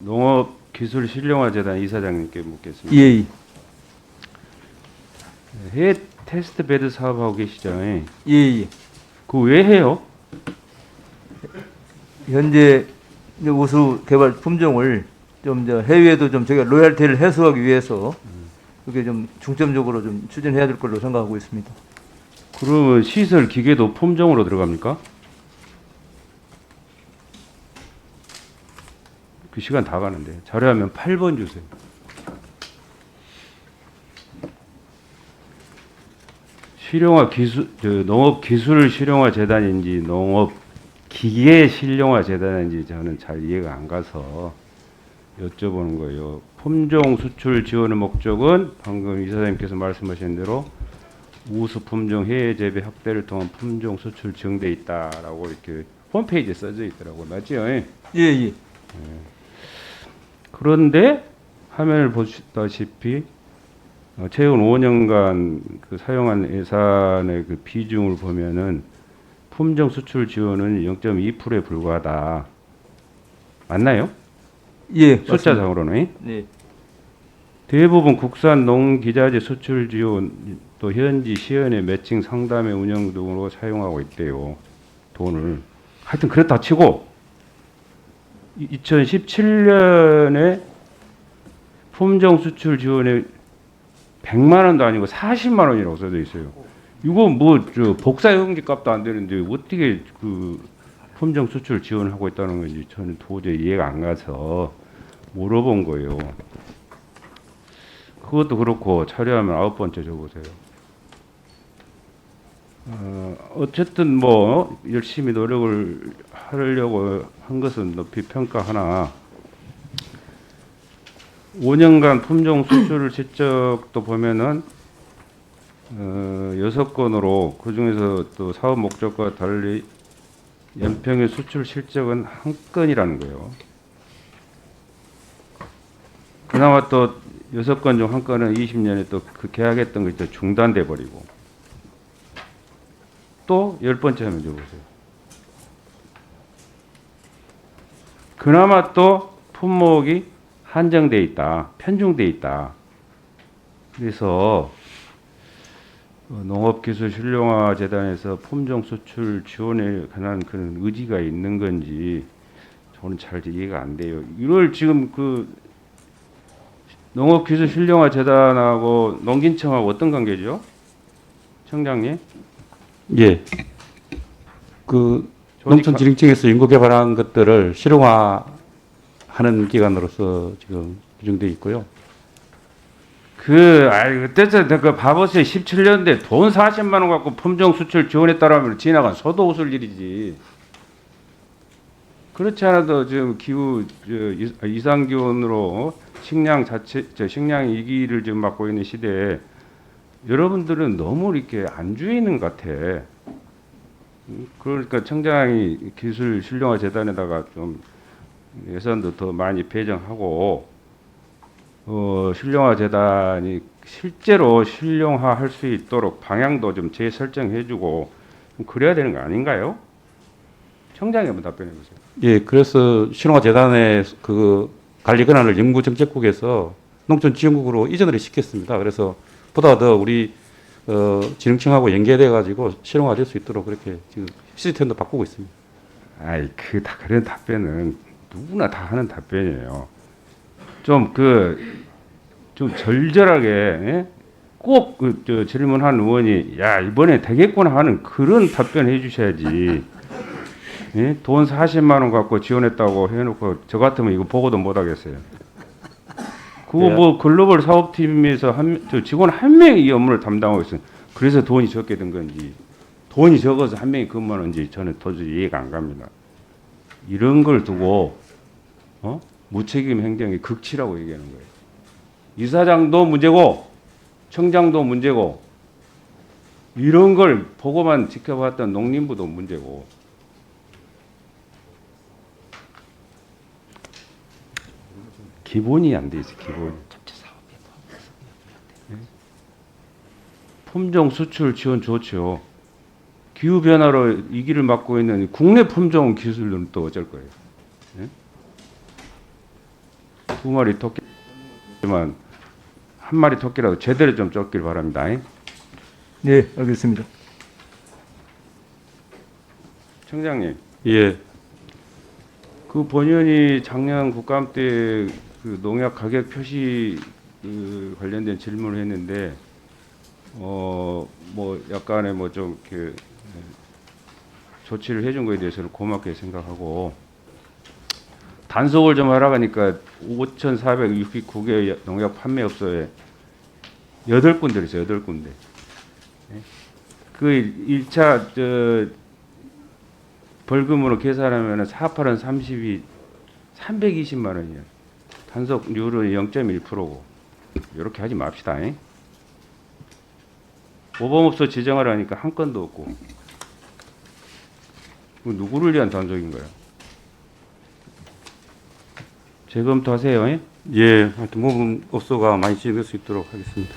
농업기술실용화재단 이사장님께 묻겠습니다. 예, 해외 테스트 베드 사업하고 계시죠? 예, 예. 그거 왜 해요? 현재 이제 우수 개발 품종을 좀 해외에도 좀 저희가 로열티를 해소하기 위해서 그게 좀 중점적으로 좀 추진해야 될 걸로 생각하고 있습니다. 그러면 시설 기계도 품종으로 들어갑니까? 그 시간 다 가는데 자료하면 8번 주세요. 실용화 기술, 농업기술 실용화 재단인지 농업기계 실용화 재단인지 저는 잘 이해가 안 가서 여쭤보는 거예요. 품종 수출 지원의 목적은 방금 이사장님께서 말씀하신 대로 우수 품종 해외 재배 확대를 통한 품종 수출 지원돼 있다라고 이렇게 홈페이지에 써져 있더라고요. 맞죠? 예, 예. 그런데 화면을 보시다시피 최근 5년간 그 사용한 예산의 그 비중을 보면은 품종 수출 지원은 0.2%에 불과하다. 맞나요? 예, 숫자상으로는. 네. 대부분 국산 농기자재 수출 지원 또 현지 시연의 매칭 상담의 운영 등으로 사용하고 있대요. 돈을. 하여튼 그렇다 치고 2017년에 품종 수출 지원에 100만 원도 아니고 40만 원이라고 써져 있어요. 이거 뭐 저 복사 용지 값도 안 되는데 어떻게 그 품종 수출 지원을 하고 있다는 건지 저는 도저히 이해가 안 가서 물어본 거예요. 그것도 그렇고 자료하면 9번째 줘보세요. 어쨌든 뭐 열심히 노력을 하려고 한 것은 높이 평가하나 5년간 품종 수출 실적도 보면은 6건으로 그 중에서 또 사업 목적과 달리 연평균 수출 실적은 한 건이라는 거예요. 그나마 또 6건 중 한 건은 20년에 또 그 계약했던 거 이제 중단돼 버리고 또 10번째 화면 줘보세요. 그나마 또 품목이 한정돼 있다, 편중돼 있다. 그래서 농업기술실용화재단에서 품종 수출 지원에 관한 그런 의지가 있는 건지 저는 잘 이해가 안 돼요. 이걸 지금 그 농업기술실용화재단하고 농긴청하고 어떤 관계죠? 청장님? 예. 그 농촌지능청에서 연구 개발한 것들을 실용화하는 기관으로서 지금 규정되어 있고요. 그때 봐보세요. 17년대 돈 40만 원 갖고 품종 수출 지원했다라면 지나간 소도 웃을 일이지. 그렇지 않아도 지금 기후 이상 기온으로 식량 식량 위기를 지금 맞고 있는 시대에 여러분들은 너무 이렇게 안주해 있는 것 같아. 그러니까 청장이 기술 실용화 재단에다가 좀 예산도 더 많이 배정하고 실용화 재단이 실제로 실용화할 수 있도록 방향도 좀 재설정해주고 그래야 되는 거 아닌가요? 청장이 한번 답변해 보세요. 예, 그래서 실용화 재단의 그 관리 권한을 연구정책국에서 농촌지원국으로 이전을 시켰습니다. 그래서 보다 더 우리 지능청하고 연계돼 가지고 실용화될 수 있도록 그렇게 지금 시스템도 바꾸고 있습니다. 아이 그런 답변은 누구나 다 하는 답변이에요. 좀 절절하게 예? 꼭 질문한 의원이 야 이번에 되겠구나 하는 그런 답변 해주셔야지. 예? 돈 40만 원 갖고 지원했다고 해놓고 저 같으면 이거 보고도 못 하겠어요. 그거 뭐 글로벌 사업팀에서 직원 한 명이 이 업무를 담당하고 있어요. 그래서 돈이 적게 든 건지 돈이 적어서 한 명이 근무하는지 저는 도저히 이해가 안 갑니다. 이런 걸 두고 무책임 행정의 극치라고 얘기하는 거예요. 이사장도 문제고 청장도 문제고 이런 걸 보고만 지켜봤던 농림부도 문제고 기본이 안 돼 있어. 기본. 품종 수출 지원 좋죠. 기후 변화로 위기를 맞고 있는 국내 품종 기술은 또 어쩔 거예요. 예? 두 마리 토끼지만 한 마리 토끼라도 제대로 좀 쫓길 바랍니다. 네, 알겠습니다. 청장님, 예, 그 본의원이 작년 국감 때 그 농약 가격 표시 그 관련된 질문을 했는데 뭐 약간의 뭐 좀 이렇게 조치를 해준 거에 대해서는 고맙게 생각하고 단속을 좀 하라고 하니까 5,469개 농약 판매업소에 8군데 있어요. 8군데. 그 1차 벌금으로 계산하면 4,8은 30이 320만 원이에요. 단속률은 0.1%고. 이렇게 하지 맙시다. 모범업소 지정하라니까 한 건도 없고. 누구를 위한 단속인가요? 재검토하세요. 예, 하여튼 모범 업소가 많이 진행될 수 있도록 하겠습니다.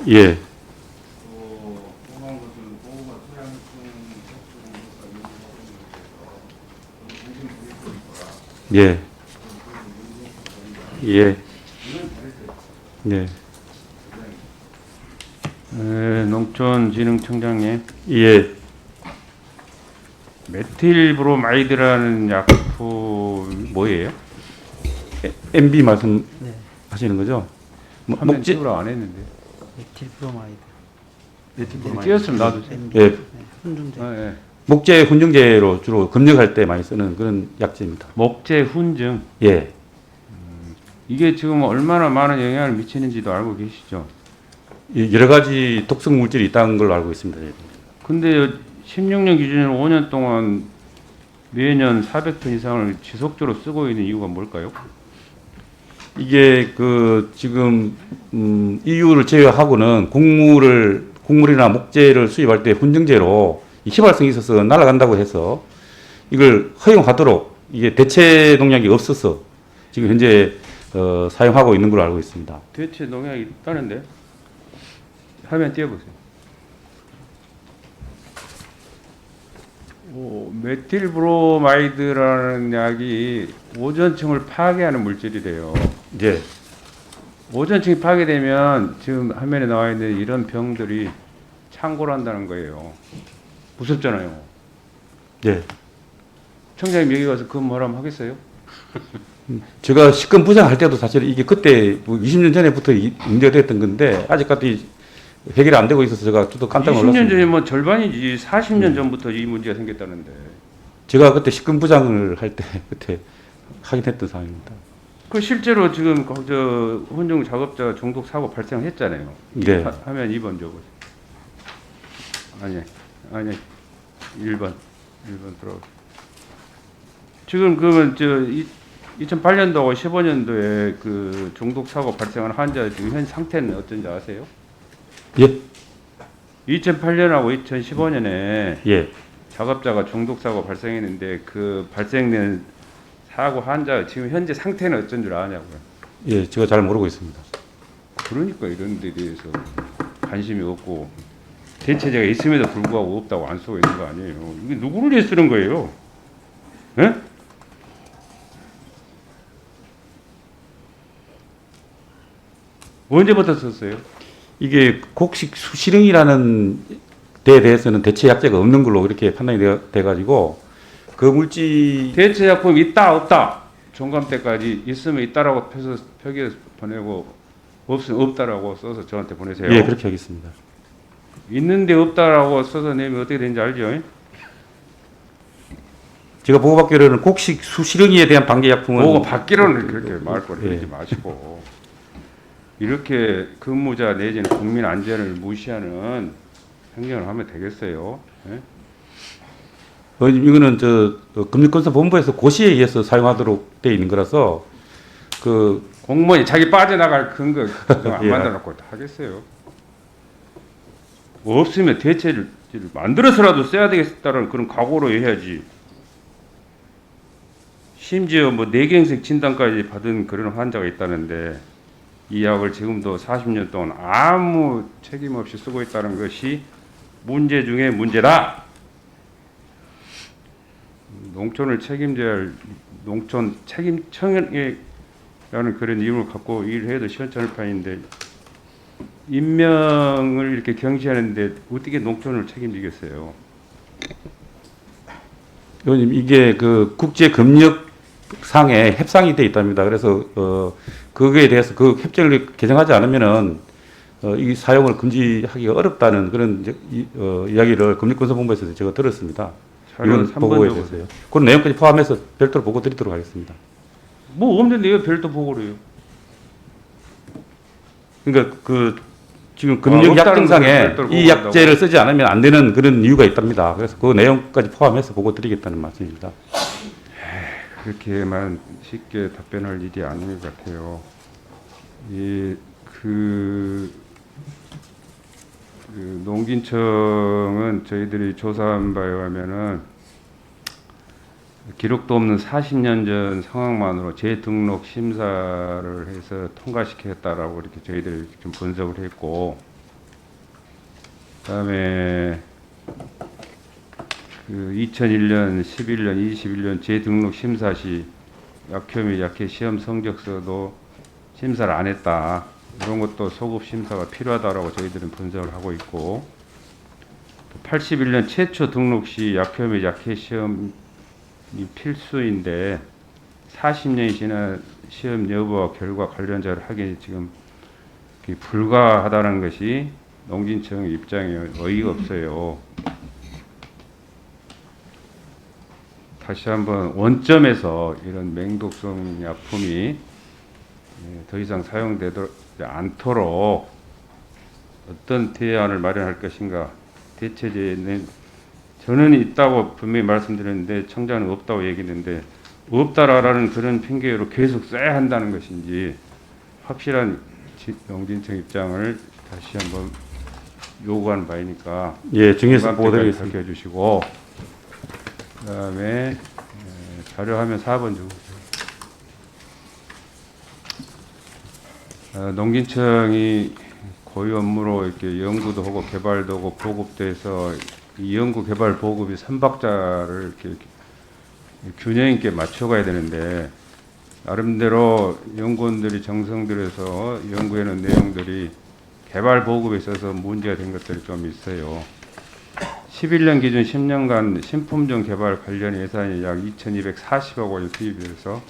예, 예, 예, 예, 농촌진흥청장님, 예, 메틸브로마이드라는 약품 뭐예요? MB 말씀하시는 거죠? 화면 목재, 찍으라 안 했는데. 메틸브로마이드. 띄었으면 놔두세요. 예, 훈증제. 예. 목재 훈증제로 주로 검역할 때 많이 쓰는 그런 약재입니다. 목재 훈증. 예, 이게 지금 얼마나 많은 영향을 미치는지도 알고 계시죠? 여러 가지 독성 물질이 있다는 걸로 알고 있습니다. 예. 근데 16년 기준으로 5년 동안 매년 400톤 이상을 지속적으로 쓰고 있는 이유가 뭘까요? 이게 그 지금 EU를 제외하고는 곡물이나 목재를 수입할 때 훈증제로 이 휘발성이 있어서 날아간다고 해서 이걸 허용하도록 이게 대체 농약이 없어서 지금 현재 사용하고 있는 걸로 알고 있습니다. 대체 농약이 있다는데? 화면 띄워보세요. 메틸브로마이드라는 약이 오존층을 파괴하는 물질이래요. 예, 오존층이 파괴되면 지금 화면에 나와 있는 이런 병들이 창궐한다는 거예요. 무섭잖아요. 예. 청장님 여기 가서 그 뭐라면 하겠어요? 제가 식권 부장할 때도 사실 이게 그때 뭐 20년 전에부터 문제가 됐던 건데 아직까지 해결이 안 되고 있어서 제가 저도 깜짝 20년 놀랐습니다. 전이 뭐 절반이지 40년 전부터 이 문제가 생겼다는데. 제가 그때 식권 부장을 할 때 그때 확인했던 사항입니다. 그 실제로 지금 저 혼종 작업자 중독 사고 발생했잖아요. 네. 화면 2번 줘보세요. 아니 1번 들어. 지금 그러면 저 2008년도하고 15년도에 그 중독 사고 발생한 환자 지금 현 상태는 어떤지 아세요? 예, 2008년하고 2015년에 예. 작업자가 중독 사고 발생했는데 그 발생된 사고 환자 지금 현재 상태는 어쩐 줄 아냐고요. 예, 제가 잘 모르고 있습니다. 그러니까 이런 데 대해서 관심이 없고 대체제가 있음에도 불구하고 없다고 안 쓰고 있는 거 아니에요. 이게 누구를 위해 쓰는 거예요? 예? 언제부터 썼어요? 이게 곡식 수시령이라는 데에 대해서는 대체 약제가 없는 걸로 이렇게 판단이 돼가지고 그 물질 대체 약품 있다 없다 종감 때까지 있으면 있다라고 표기해서 보내고 없으면 없다라고 써서 저한테 보내세요. 예, 그렇게 하겠습니다. 있는데 없다라고 써서 내면 어떻게 되는지 알죠? 제가 보고받기로는 곡식 수시령이에 대한 방제 약품은 보고 받기로는 그렇게 말거리 예. 하지 마시고 이렇게 근무자 내지는 국민 안전을 무시하는 행정을 하면 되겠어요? 예? 이거는 금융건설본부에서 고시에 의해서 사용하도록 되어 있는 거라서 그 공무원이 자기 빠져나갈 근거 안 예. 만들어놓고 하겠어요? 없으면 대체를 만들어서라도 써야 되겠다는 그런 각오로 해야지. 심지어 뭐 뇌경색 진단까지 받은 그런 환자가 있다는데 이 약을 지금도 40년 동안 아무 책임 없이 쓰고 있다는 것이 문제 중에 문제다. 농촌을 책임져야 할 농촌 책임청이라는 그런 이름을 갖고 일을 해도 시원찮을 판인데 임명을 이렇게 경시하는데 어떻게 농촌을 책임지겠어요? 의원님, 이게 그 국제 금융상에 협상이 돼 있답니다. 그래서 그거에 대해서 그 협정을 개정하지 않으면은 이 사용을 금지하기가 어렵다는 그런 이야기를 금융권선본부에서 제가 들었습니다. 자료는 이건 보고에 3번 대해서요. 그런 내용까지 포함해서 별도로 보고 드리도록 하겠습니다. 뭐 없는데 왜 별도 보고를 해요? 그러니까 그 지금 없다는 금융약정상에 거를 별도로 이 보고한다고? 약제를 쓰지 않으면 안 되는 그런 이유가 있답니다. 그래서 그 내용까지 포함해서 보고 드리겠다는 말씀입니다. 그렇게만 쉽게 답변할 일이 아닌 것 같아요. 그 농진청은 저희들이 조사한 바에 의하면은 기록도 없는 40년 전 상황만으로 재등록 심사를 해서 통과시켰다라고 이렇게 저희들이 좀 분석을 했고, 그다음에 그 2001년, 11년, 21년 재등록 심사 시 약효 및 약해 시험 성적서도 심사를 안 했다. 이런 것도 소급 심사가 필요하다라고 저희들은 분석을 하고 있고, 81년 최초 등록 시 약효 및 약해 시험이 필수인데 40년이 지난 시험 여부와 결과 관련 자를 확인이 지금 불가하다는 것이 농진청 입장에 어이가 없어요. 다시 한번 원점에서 이런 맹독성 약품이 더 이상 사용되지 않도록 어떤 대안을 마련할 것인가, 대체제는 저는 있다고 분명히 말씀드렸는데 청장은 없다고 얘기했는데, 없다라는 그런 핑계로 계속 써야 한다는 것인지 확실한 농진청 입장을 다시 한번 요구하는 바이니까 예, 증에서 보고 드리겠습니다. 밝혀주시고, 그다음에 자료화면 4번 주고. 농진청이 고유 업무로 이렇게 연구도 하고 개발도 하고 보급돼서 이 연구 개발 보급이 3박자를 이렇게 균형 있게 맞춰가야 되는데, 나름대로 연구원들이 정성 들여서 연구해놓은 내용들이 개발 보급에 있어서 문제가 된 것들이 좀 있어요. 11년 기준 10년간 신품종 개발 관련 예산이 약 2,240억 원이 투입돼서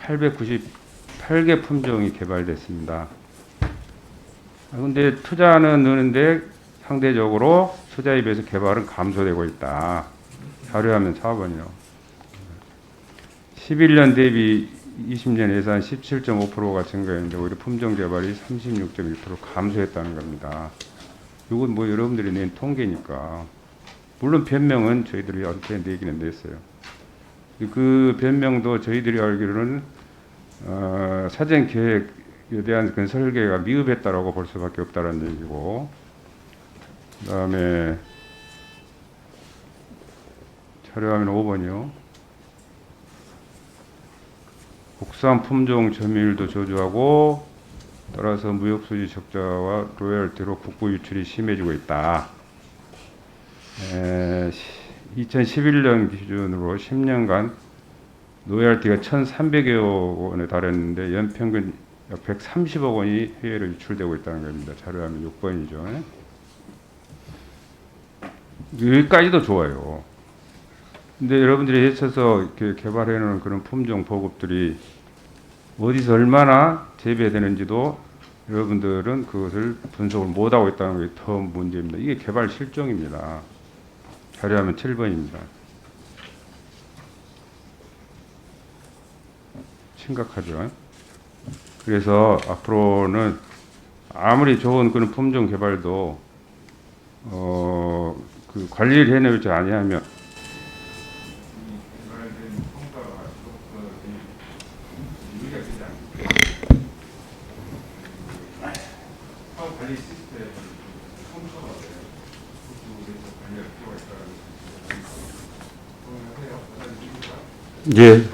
898개 품종이 개발됐습니다. 그런데 투자는 느는데 상대적으로 투자에 비해서 개발은 감소되고 있다. 자료화면 4번이요. 11년 대비 20년 예산 17.5%가 증가했는데 오히려 품종 개발이 36.1% 감소했다는 겁니다. 이건 뭐 여러분들이 낸 통계니까. 물론 변명은 저희들이 한테 내기는 냈어요. 그 변명도 저희들이 알기로는 사전 계획에 대한 그 설계가 미흡했다라고 볼 수밖에 없다는 얘기고, 그다음에 자료화면 5번이요. 국산 품종 점유율도 저조하고 따라서 무역수지 적자와 로열티로 국부 유출이 심해지고 있다. 2011년 기준으로 10년간 로열티가 1,300여 원에 달했는데 연평균 약 130억 원이 해외로 유출되고 있다는 겁니다. 자료화면 6번이죠. 여기까지도 좋아요. 근데 여러분들이 해쳐서 이렇게 개발해놓은 그런 품종 보급들이 어디서 얼마나 재배되는지도 여러분들은 그것을 분석을 못하고 있다는 게 더 문제입니다. 이게 개발 실종입니다. 자료화면 7번입니다. 심각하죠. 그래서 앞으로는 아무리 좋은 그런 품종 개발도 그 관리를 해내지 아니하면 관리 시스템 컴퓨터가 돼요. 그쪽에서 관리할 필요가 있다는 예,